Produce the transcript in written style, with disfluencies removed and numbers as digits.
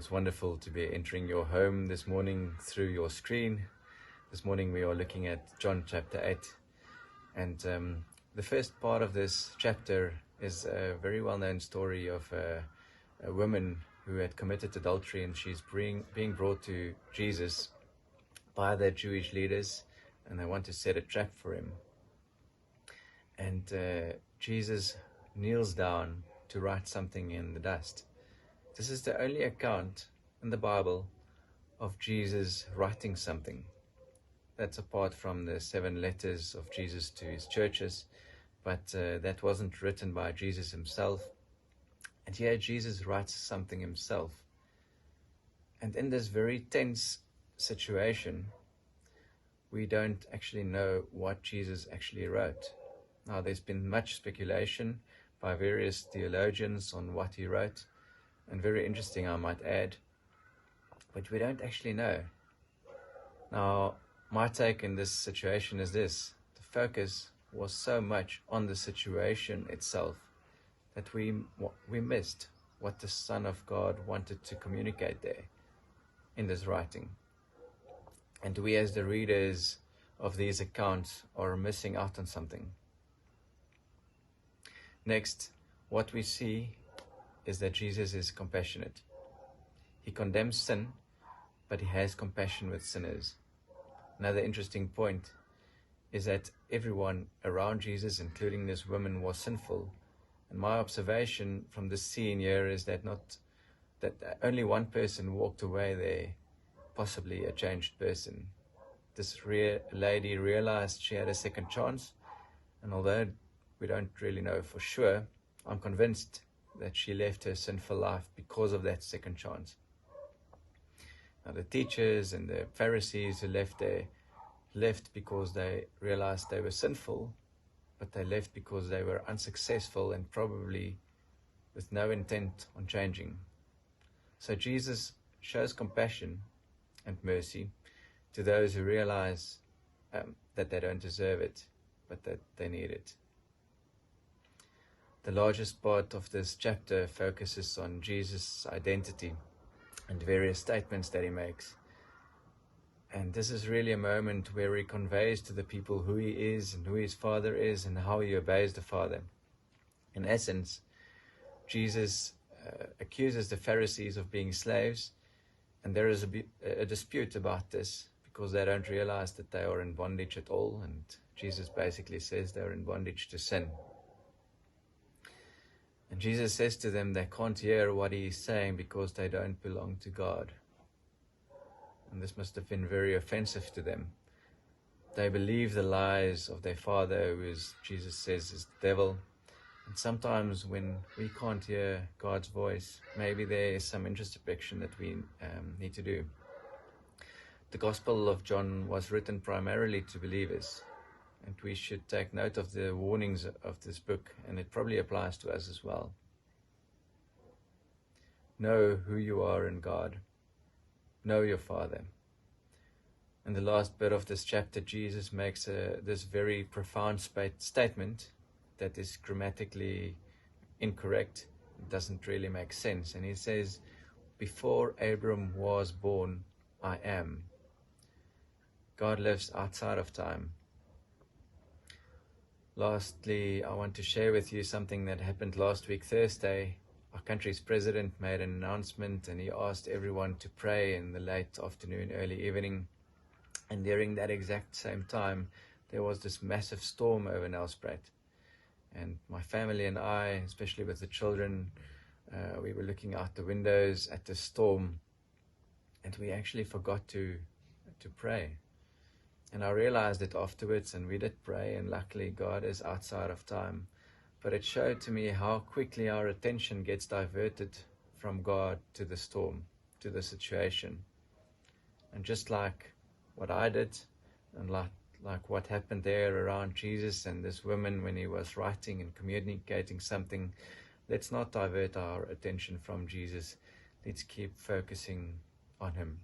it's wonderful to be entering your home this morning through your screen. This morning we are looking at John chapter 8, and the first part of this chapter is a very well-known story of a woman who had committed adultery, and she's being brought to Jesus by the Jewish leaders, and they want to set a trap for him. And Jesus kneels down to write something in the dust. This is the only account in the Bible of Jesus writing something. That's apart from the 7 letters of Jesus to his churches, but that wasn't written by Jesus himself. And here Jesus writes something himself. And in this very tense situation, we don't actually know what Jesus actually wrote. Now, there's been much speculation by various theologians on what he wrote, and very interesting, I might add, but we don't actually know. Now, my take in this situation is this: the focus was so much on the situation itself that we missed what the Son of God wanted to communicate there in this writing. And we as the readers of these accounts are missing out on something. Next, what we see is that Jesus is compassionate. He condemns sin, but he has compassion with sinners. Another interesting point is that everyone around Jesus, including this woman, was sinful. And my observation from this scene here is that only one person walked away there, possibly a changed person. This lady realized she had a second chance, and although we don't really know for sure, I'm convinced that she left her sinful life because of that second chance. Now, the teachers and the Pharisees who left there left because they realized they were sinful, but they left because they were unsuccessful and probably with no intent on changing. So Jesus shows compassion and mercy to those who realize that they don't deserve it, but that they need it. The largest part of this chapter focuses on Jesus' identity and various statements that he makes. And this is really a moment where he conveys to the people who he is and who his Father is and how he obeys the Father. In essence, Jesus accuses the Pharisees of being slaves, and there is a dispute about this because they don't realize that they are in bondage at all, and Jesus basically says they're in bondage to sin. And Jesus says to them they can't hear what he is saying because they don't belong to God. And this must have been very offensive to them. They believe the lies of their father, who is, Jesus says, is the devil. And sometimes when we can't hear God's voice, maybe there is some introspection that we need to do. The Gospel of John was written primarily to believers, and we should take note of the warnings of this book, and it probably applies to us as well. Know who you are in God. Know your Father. In the last bit of this chapter, Jesus makes this very profound statement that is grammatically incorrect. It doesn't really make sense. And he says, before Abram was born, I am. God lives outside of time. Lastly, I want to share with you something that happened last week, Thursday. Our country's president made an announcement, and he asked everyone to pray in the late afternoon, early evening. And during that exact same time, there was this massive storm over Nelspruit. And my family and I, especially with the children, we were looking out the windows at the storm, and we actually forgot to pray. And I realized it afterwards, and we did pray, and luckily God is outside of time. But it showed to me how quickly our attention gets diverted from God to the storm, to the situation. And just like what I did, and like what happened there around Jesus and this woman when he was writing and communicating something, let's not divert our attention from Jesus. Let's keep focusing on him.